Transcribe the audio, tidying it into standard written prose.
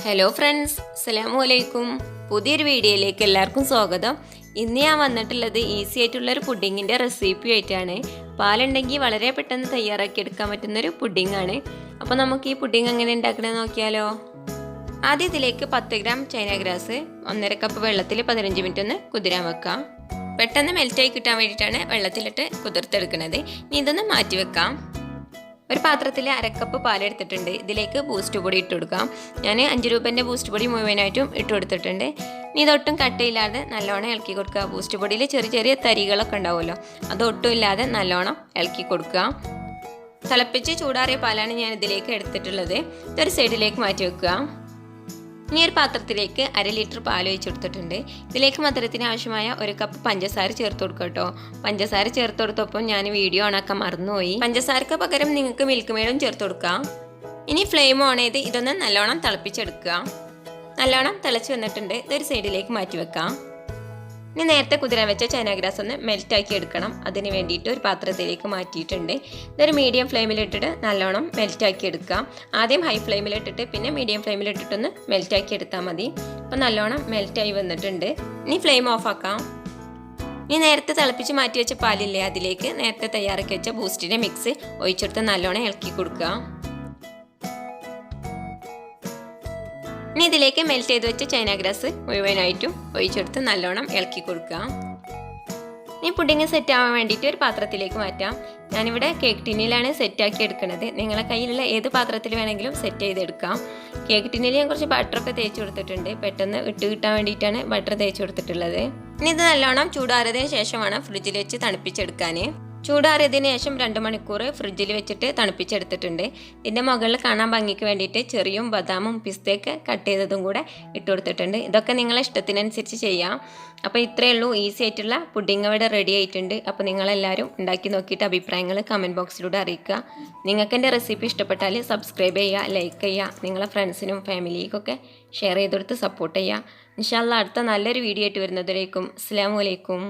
Hello friends, അസ്സലാമു അലൈക്കും. പുതിയൊരു വീഡിയോയിലേക്ക് എല്ലാവർക്കും സ്വാഗതം. ഇന്ന് ഞാൻ വന്നിട്ടുള്ളത് ഈസി ആയിട്ടുള്ളൊരു പുഡിങ്ങിൻ്റെ റെസിപ്പി ആയിട്ടാണ്. പാലുണ്ടെങ്കിൽ വളരെ പെട്ടെന്ന് തയ്യാറാക്കി എടുക്കാൻ പറ്റുന്നൊരു പുഡിങ്ങാണ്. അപ്പോൾ നമുക്ക് ഈ പുഡിങ് എങ്ങനെ ഉണ്ടാക്കണമെന്ന് നോക്കിയാലോ. ആദ്യം ഇതിലേക്ക് 10 ഗ്രാം ചൈന ഗ്രാസ് 1.5 കപ്പ് വെള്ളത്തിൽ 15 മിനിറ്റ് ഒന്ന് കുതിരാൻ വെക്കാം. പെട്ടെന്ന് മെൽറ്റായി കിട്ടാൻ വേണ്ടിയിട്ടാണ് വെള്ളത്തിലിട്ട് കുതിർത്തെടുക്കുന്നത്. ഇനി ഇതൊന്ന് മാറ്റി വെക്കാം. ഒരു പാത്രത്തിൽ 1/2 കപ്പ് പാലെടുത്തിട്ടുണ്ട്. ഇതിലേക്ക് ബൂസ്റ്റ് പൊടി ഇട്ട് കൊടുക്കാം. ഞാൻ 5 രൂപേൻ്റെ ബൂസ്റ്റ് പൊടി മുഴുവനായിട്ടും ഇട്ട് കൊടുത്തിട്ടുണ്ട്. ഇനി ഇതൊട്ടും കട്ടയില്ലാതെ നല്ലോണം ഇളക്കി കൊടുക്കുക. ബൂസ്റ്റ് പൊടിയിൽ ചെറിയ ചെറിയ തരികളൊക്കെ ഉണ്ടാവുമല്ലോ, അതൊട്ടും ഇല്ലാതെ നല്ലോണം ഇളക്കി കൊടുക്കുക. തിളപ്പിച്ച് ചൂടാറിയ പാലാണ് ഞാൻ ഇതിലേക്ക് എടുത്തിട്ടുള്ളത്. ഇതൊരു സൈഡിലേക്ക് മാറ്റി വെക്കുക. ഇനി ഒരു പാത്രത്തിലേക്ക് 1/2 ലിറ്റർ പാൽ ഒഴിച്ച് കൊടുത്തിട്ടുണ്ട്. ഇതിലേക്ക് മധുരത്തിന് ആവശ്യമായ 1 കപ്പ് പഞ്ചസാര ചേർത്ത് കൊടുക്കുക കേട്ടോ. പഞ്ചസാര ചേർത്ത് കൊടുത്തപ്പോൾ ഞാൻ വീഡിയോ ഓണാക്കാൻ മറന്നുപോയി. പഞ്ചസാരക്ക് പകരം നിങ്ങൾക്ക് മിൽക്ക് മെയ്ഡും ചേർത്ത് കൊടുക്കാം. ഇനി ഫ്ലെയിം ഓൺ ചെയ്ത് ഇതൊന്ന് നല്ലോണം തിളപ്പിച്ചെടുക്കുക. നല്ലോണം തിളച്ച് വന്നിട്ടുണ്ട്. ഇതൊരു സൈഡിലേക്ക് മാറ്റി വെക്കാം. ഇനി നേരത്തെ കുതിരാൻ വെച്ച ചൈന ഗ്രാസ് ഒന്ന് മെൽറ്റാക്കി എടുക്കണം. അതിന് വേണ്ടിയിട്ട് ഒരു പാത്രത്തിലേക്ക് മാറ്റിയിട്ടുണ്ട്. ഇതൊരു മീഡിയം ഫ്ലെയിമിലിട്ടിട്ട് നല്ലോണം മെൽറ്റാക്കി എടുക്കാം. ആദ്യം ഹൈ ഫ്ലെയിമിലിട്ടിട്ട് പിന്നെ മീഡിയം ഫ്ലെയിമിലിട്ടിട്ടൊന്ന് മെൽറ്റാക്കി എടുത്താൽ മതി. അപ്പോൾ നല്ലോണം മെൽറ്റായി വന്നിട്ടുണ്ട്. ഇനി ഫ്ലെയിം ഓഫ് ആക്കാം. ഇനി നേരത്തെ തിളപ്പിച്ച് മാറ്റി വെച്ച പാലില്ലേ, അതിലേക്ക് നേരത്തെ തയ്യാറാക്കി വെച്ച ബൂസ്റ്റിൻ്റെ മിക്സ് ഒഴിച്ചെടുത്ത് നല്ലോണം ഇളക്കി കൊടുക്കുക. ഇനി ഇതിലേക്ക് മെൽറ്റ് ചെയ്ത് വെച്ച ചൈന ഗ്രാസ് മുഴുവനായിട്ടും ഒഴിച്ചെടുത്ത് നല്ലോണം ഇളക്കി കൊടുക്കുക. ഇനി പുഡിങ് സെറ്റ് ആവാൻ വേണ്ടിയിട്ട് ഒരു പാത്രത്തിലേക്ക് മാറ്റാം. ഞാനിവിടെ കേക്ക് ടിന്നിലാണ് സെറ്റാക്കി എടുക്കുന്നത്. നിങ്ങളെ കയ്യിലുള്ള ഏത് പാത്രത്തിൽ വേണമെങ്കിലും സെറ്റ് ചെയ്തെടുക്കാം. കേക്ക് ടിന്നിൽ ഞാൻ കുറച്ച് ബട്ടറൊക്കെ തേച്ച് കൊടുത്തിട്ടുണ്ട്. പെട്ടെന്ന് ഇട്ട് കിട്ടാൻ വേണ്ടിയിട്ടാണ് ബട്ടർ തേച്ച് കൊടുത്തിട്ടുള്ളത്. ഇനി ഇത് നല്ലോണം ചൂടാറിയതിന് ശേഷമാണ് ഫ്രിഡ്ജിൽ വെച്ച് തണുപ്പിച്ചെടുക്കാൻ. ചൂടാറിയതിന് ശേഷം 2 മണിക്കൂർ ഫ്രിഡ്ജിൽ വെച്ചിട്ട് തണുപ്പിച്ചെടുത്തിട്ടുണ്ട്. ഇതിൻ്റെ മുകളിൽ കാണാൻ ഭംഗിക്ക് വേണ്ടിയിട്ട് ചെറിയും ബദാമും പിസ്തയൊക്കെ കട്ട് ചെയ്തതും കൂടെ ഇട്ട് കൊടുത്തിട്ടുണ്ട്. ഇതൊക്കെ നിങ്ങളെ ഇഷ്ടത്തിനനുസരിച്ച് ചെയ്യാം. അപ്പോൾ ഇത്രയേ ഉള്ളൂ, ഈസി ആയിട്ടുള്ള പുഡിങ് ഇവിടെ റെഡി ആയിട്ടുണ്ട്. അപ്പോൾ നിങ്ങളെല്ലാവരും ഉണ്ടാക്കി നോക്കിയിട്ട് അഭിപ്രായങ്ങൾ കമൻറ്റ് ബോക്സിലൂടെ അറിയിക്കുക. നിങ്ങൾക്ക് എൻ്റെ റെസിപ്പി ഇഷ്ടപ്പെട്ടാൽ സബ്സ്ക്രൈബ് ചെയ്യുക, ലൈക്ക് ചെയ്യുക, നിങ്ങളെ ഫ്രണ്ട്സിനും ഫാമിലിക്കൊക്കെ ഷെയർ ചെയ്ത് കൊടുത്ത് സപ്പോർട്ട് ചെയ്യുക. ഇൻഷാ അല്ലാഹ് അടുത്ത നല്ലൊരു വീഡിയോ ആയിട്ട് വരുന്നതിലേക്കും അസ്സലാമു അലൈക്കും.